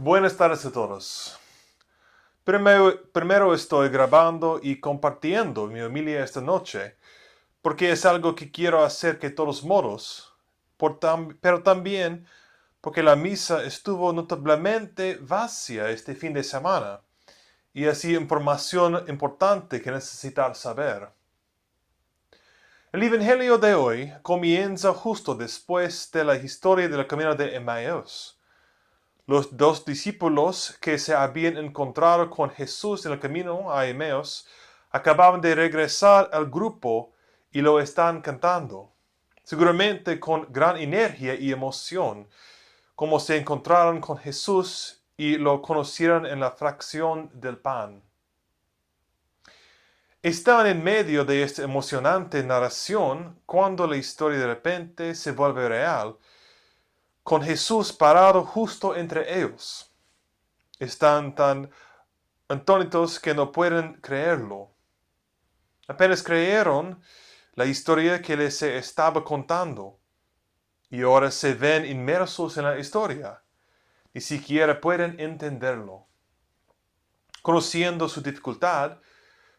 Buenas tardes a todos. Primero estoy grabando y compartiendo mi homilia esta noche, porque es algo que quiero hacer de todos modos, pero también porque la misa estuvo notablemente vacía este fin de semana, y así información importante que necesitar saber. El Evangelio de hoy comienza justo después de la historia del camino de Emmaús. Los dos discípulos que se habían encontrado con Jesús en el camino a Emmaús acababan de regresar al grupo y lo están cantando, seguramente con gran energía y emoción, como se encontraron con Jesús y lo conocieron en la fracción del pan. Estaban en medio de esta emocionante narración cuando la historia de repente se vuelve real, con Jesús parado justo entre ellos. Están tan atónitos que no pueden creerlo. Apenas creyeron la historia que les estaba contando, y ahora se ven inmersos en la historia. Ni siquiera pueden entenderlo. Conociendo su dificultad,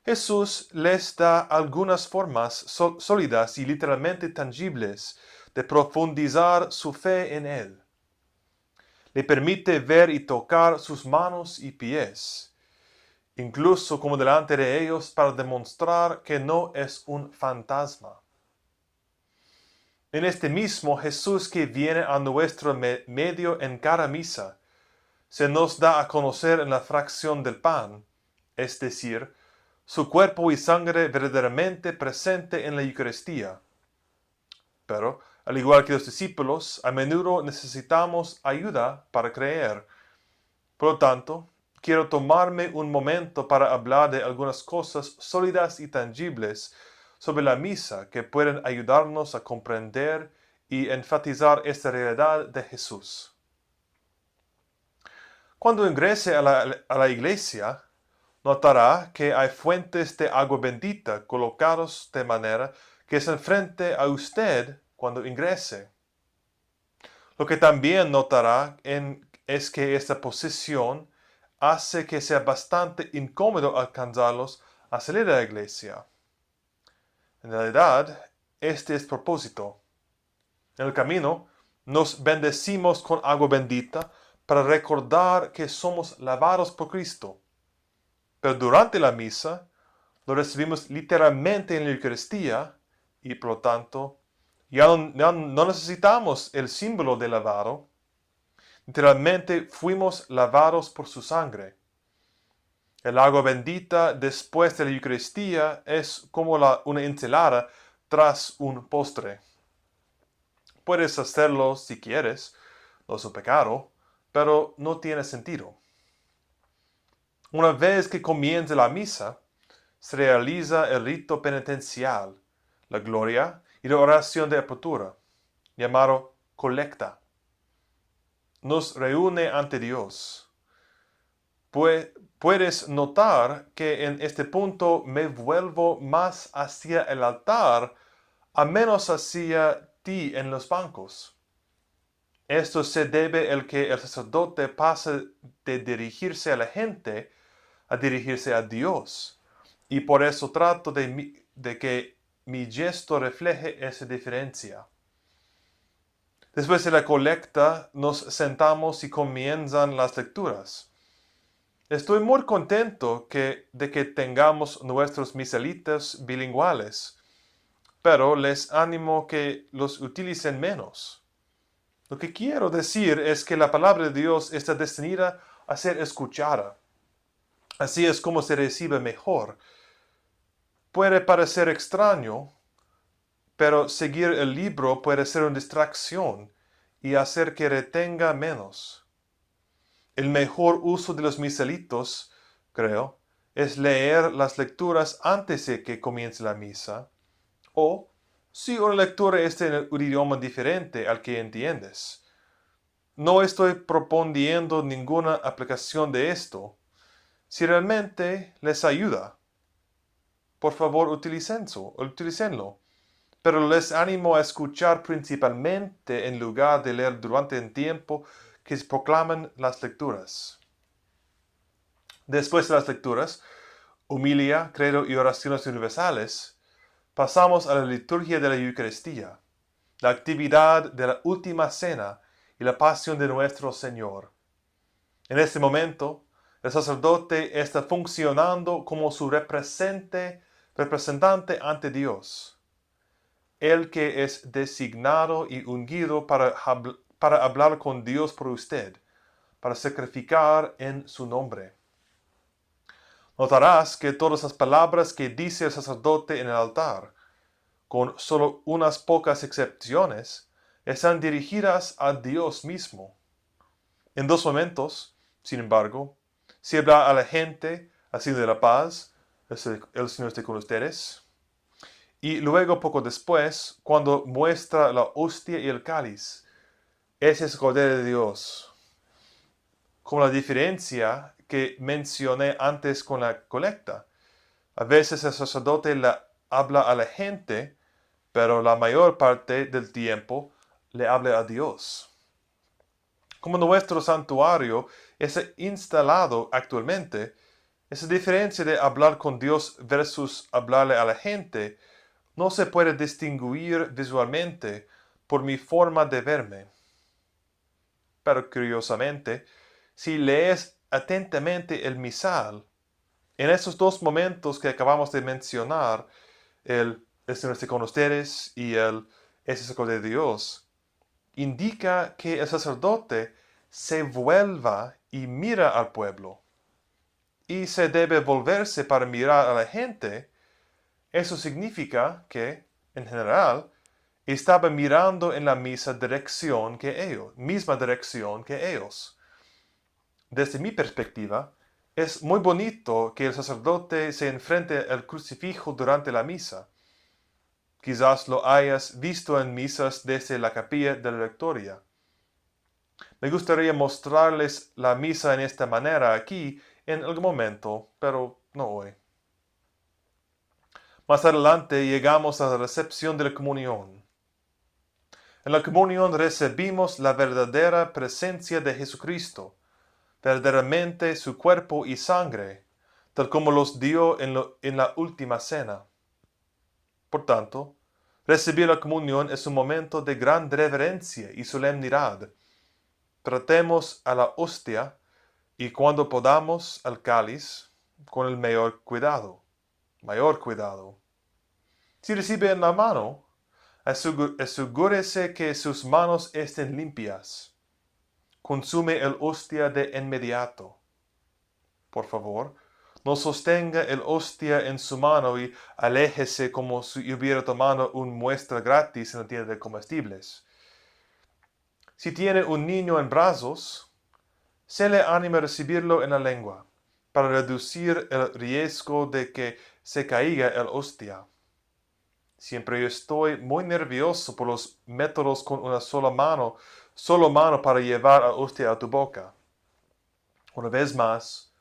Jesús les da algunas formas sólidas y literalmente tangibles de profundizar su fe en Él. Le permite ver y tocar sus manos y pies, incluso como delante de ellos para demostrar que no es un fantasma. En este mismo Jesús que viene a nuestro medio en cada misa, se nos da a conocer en la fracción del pan, es decir, su cuerpo y sangre verdaderamente presente en la Eucaristía. Pero, al igual que los discípulos, a menudo necesitamos ayuda para creer. Por lo tanto, quiero tomarme un momento para hablar de algunas cosas sólidas y tangibles sobre la misa que pueden ayudarnos a comprender y enfatizar esta realidad de Jesús. Cuando ingrese a la iglesia, notará que hay fuentes de agua bendita colocados de manera que es enfrente a usted cuando ingrese. Lo que también notará es que esta posición hace que sea bastante incómodo alcanzarlos a salir de la iglesia. En realidad, este es el propósito. En el camino, nos bendecimos con agua bendita para recordar que somos lavados por Cristo. Pero durante la misa, lo recibimos literalmente en la Eucaristía y por lo tanto ya no necesitamos el símbolo de lavado. Literalmente fuimos lavados por su sangre. El agua bendita después de la Eucaristía es como una ensalada tras un postre. Puedes hacerlo si quieres, no es un pecado, pero no tiene sentido. Una vez que comienza la misa, se realiza el rito penitencial, la gloria y la oración de apertura, llamado colecta. Nos reúne ante Dios. Puedes notar que en este punto me vuelvo más hacia el altar, a menos hacia ti en los bancos. Esto se debe al que el sacerdote pasa de dirigirse a la gente a dirigirse a Dios. Y por eso trato de que mi gesto refleje esa diferencia. Después de la colecta, nos sentamos y comienzan las lecturas. Estoy muy contento de que tengamos nuestros misalitas bilingüales, pero les animo que los utilicen menos. Lo que quiero decir es que la palabra de Dios está destinada a ser escuchada. Así es como se recibe mejor. Puede parecer extraño, pero seguir el libro puede ser una distracción y hacer que retenga menos. El mejor uso de los misalitos, creo, es leer las lecturas antes de que comience la misa, o si una lectura está en un idioma diferente al que entiendes. No estoy proponiendo ninguna aplicación de esto. Si realmente les ayuda, por favor utilícenlo. Pero les animo a escuchar principalmente en lugar de leer durante un tiempo que se proclaman las lecturas. Después de las lecturas, homilia, credo y oraciones universales, pasamos a la liturgia de la Eucaristía, la actividad de la última cena y la pasión de nuestro Señor. En este momento, el sacerdote está funcionando como su representante ante Dios, el que es designado y ungido para hablar con Dios por usted, para sacrificar en su nombre. Notarás que todas las palabras que dice el sacerdote en el altar, con solo unas pocas excepciones, están dirigidas a Dios mismo. En dos momentos, sin embargo, se habla a la gente, así de la paz, el Señor esté con ustedes. Y luego, poco después, cuando muestra la hostia y el cáliz, ese es el Cordero de Dios. Con la diferencia que mencioné antes con la colecta. A veces el sacerdote habla a la gente, pero la mayor parte del tiempo le habla a Dios. Como nuestro santuario es instalado actualmente, esa diferencia de hablar con Dios versus hablarle a la gente no se puede distinguir visualmente por mi forma de verme. Pero curiosamente, si lees atentamente el misal, en esos dos momentos que acabamos de mencionar, el Señor esté con ustedes y el ese es el Cordero de Dios, indica que el sacerdote se vuelva y mira al pueblo. Y se debe volverse para mirar a la gente. Eso significa que, en general, estaba mirando en la misma dirección que ellos. Desde mi perspectiva, es muy bonito que el sacerdote se enfrente al crucifijo durante la misa. Quizás lo hayas visto en misas desde la capilla de la Lectoria. Me gustaría mostrarles la misa en esta manera aquí en algún momento, pero no hoy. Más adelante llegamos a la recepción de la comunión. En la comunión recibimos la verdadera presencia de Jesucristo, verdaderamente su cuerpo y sangre, tal como los dio en la última cena. Por tanto, recibir la comunión es un momento de gran reverencia y solemnidad. Tratemos a la hostia y cuando podamos al cáliz con el mayor cuidado. Si recibe en la mano, asegúrese que sus manos estén limpias. Consume el hostia de inmediato. Por favor, no sostenga el hostia en su mano y aléjese como si hubiera tomado una muestra gratis en la tienda de comestibles. Si tiene un niño en brazos, se le anima a recibirlo en la lengua, para reducir el riesgo de que se caiga el hostia. Siempre yo estoy muy nervioso por los métodos con una sola mano para llevar la hostia a tu boca. Una vez más,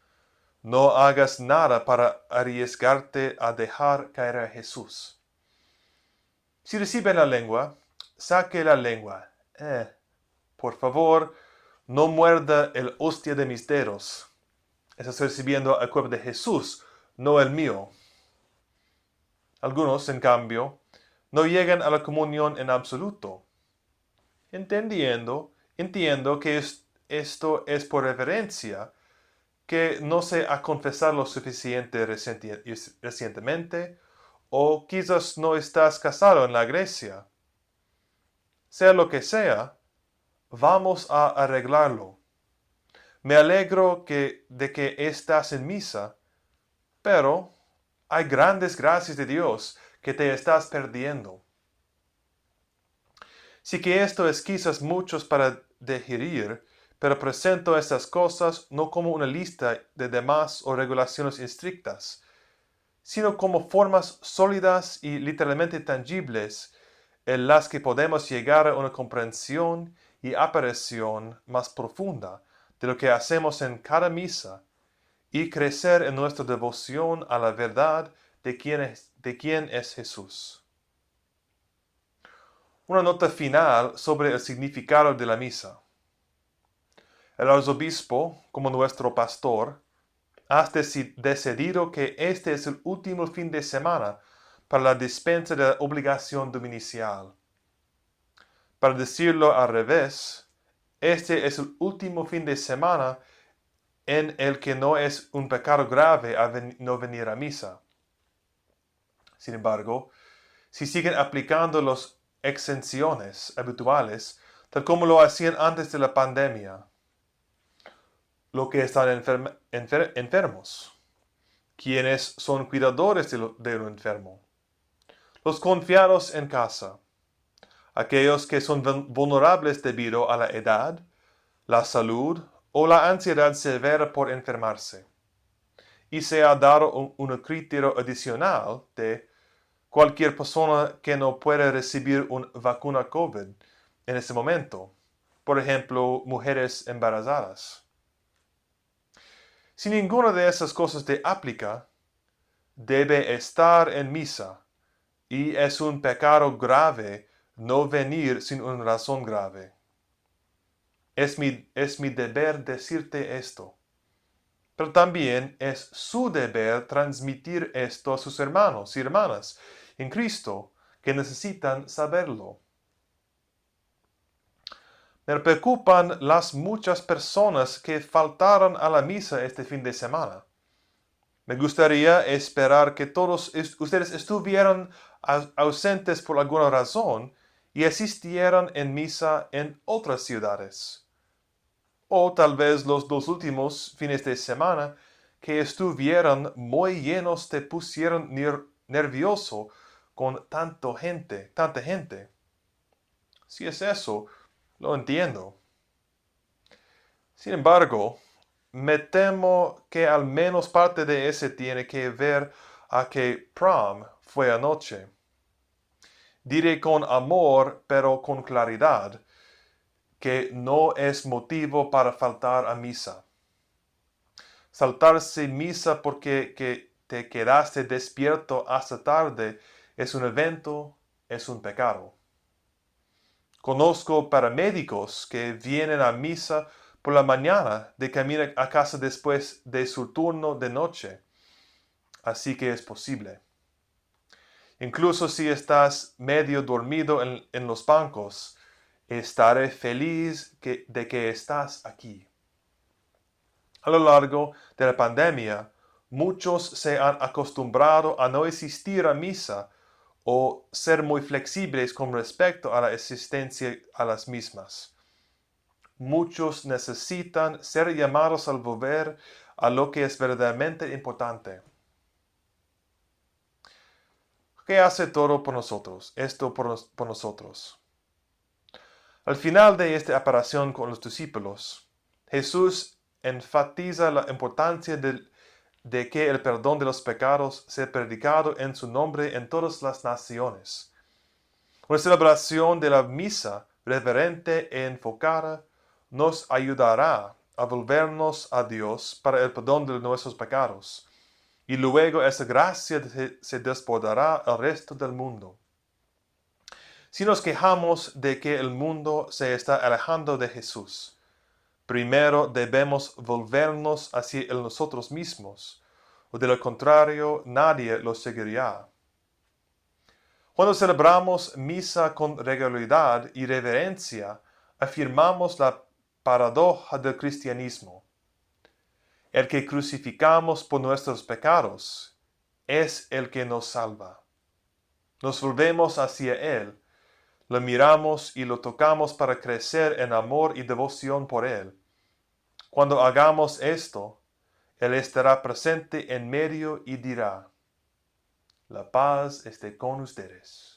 no hagas nada para arriesgarte a dejar caer a Jesús. Si recibe la lengua, saque la lengua. Por favor, no muerda el hostia de mis dedos. Estás recibiendo el cuerpo de Jesús, no el mío. Algunos, en cambio, no llegan a la comunión en absoluto. Entiendo que esto es por reverencia, que no se ha confesado lo suficiente recientemente, o quizás no estás casado en la iglesia. Sea lo que sea, vamos a arreglarlo. Me alegro de que estás en misa, pero hay grandes gracias de Dios que te estás perdiendo. Sí que esto es quizás muchos para digerir, pero presento estas cosas no como una lista de demás o regulaciones estrictas, sino como formas sólidas y literalmente tangibles en las que podemos llegar a una comprensión y apreciación más profunda de lo que hacemos en cada misa y crecer en nuestra devoción a la verdad de quién es Jesús. Una nota final sobre el significado de la misa. El arzobispo, como nuestro pastor, has decidido que este es el último fin de semana para la dispensa de la obligación dominical. Para decirlo al revés, este es el último fin de semana en el que no es un pecado grave no venir a misa. Sin embargo, si siguen aplicando las exenciones habituales, tal como lo hacían antes de la pandemia, los que están enfermos, quienes son cuidadores de lo enfermo, los confiados en casa, aquellos que son vulnerables debido a la edad, la salud o la ansiedad severa por enfermarse. Y se ha dado un criterio adicional de cualquier persona que no puede recibir una vacuna COVID en este momento, por ejemplo, mujeres embarazadas. Si ninguna de esas cosas te aplica, debe estar en misa, y es un pecado grave no venir sin una razón grave. Es mi deber decirte esto, pero también es su deber transmitir esto a sus hermanos y hermanas en Cristo que necesitan saberlo. Me preocupan las muchas personas que faltaron a la misa este fin de semana. Me gustaría esperar que todos ustedes estuvieran ausentes por alguna razón y asistieran en misa en otras ciudades. O tal vez los dos últimos fines de semana que estuvieran muy llenos te pusieron nervioso con tanta gente. Si es eso, lo entiendo. Sin embargo, me temo que al menos parte de ese tiene que ver a que prom fue anoche. Diré con amor, pero con claridad, que no es motivo para faltar a misa. Saltarse misa porque te quedaste despierto hasta tarde es un evento, es un pecado. Conozco paramédicos que vienen a misa por la mañana de camino a casa después de su turno de noche. Así que es posible. Incluso si estás medio dormido en los bancos, estaré feliz de que estás aquí. A lo largo de la pandemia, muchos se han acostumbrado a no asistir a misa o ser muy flexibles con respecto a la asistencia a las mismas. Muchos necesitan ser llamados al volver a lo que es verdaderamente importante. ¿Qué hace todo por nosotros? Esto por nosotros. Al final de esta aparición con los discípulos, Jesús enfatiza la importancia de que el perdón de los pecados sea predicado en su nombre en todas las naciones. Una celebración de la misa reverente e enfocada nos ayudará a volvernos a Dios para el perdón de nuestros pecados, y luego esa gracia se desbordará al resto del mundo. Si nos quejamos de que el mundo se está alejando de Jesús, primero debemos volvernos hacia nosotros mismos, o de lo contrario nadie lo seguirá. Cuando celebramos misa con regularidad y reverencia, afirmamos la paradoja del cristianismo. El que crucificamos por nuestros pecados es el que nos salva. Nos volvemos hacia Él, lo miramos y lo tocamos para crecer en amor y devoción por Él. Cuando hagamos esto, Él estará presente en medio y dirá: la paz esté con ustedes.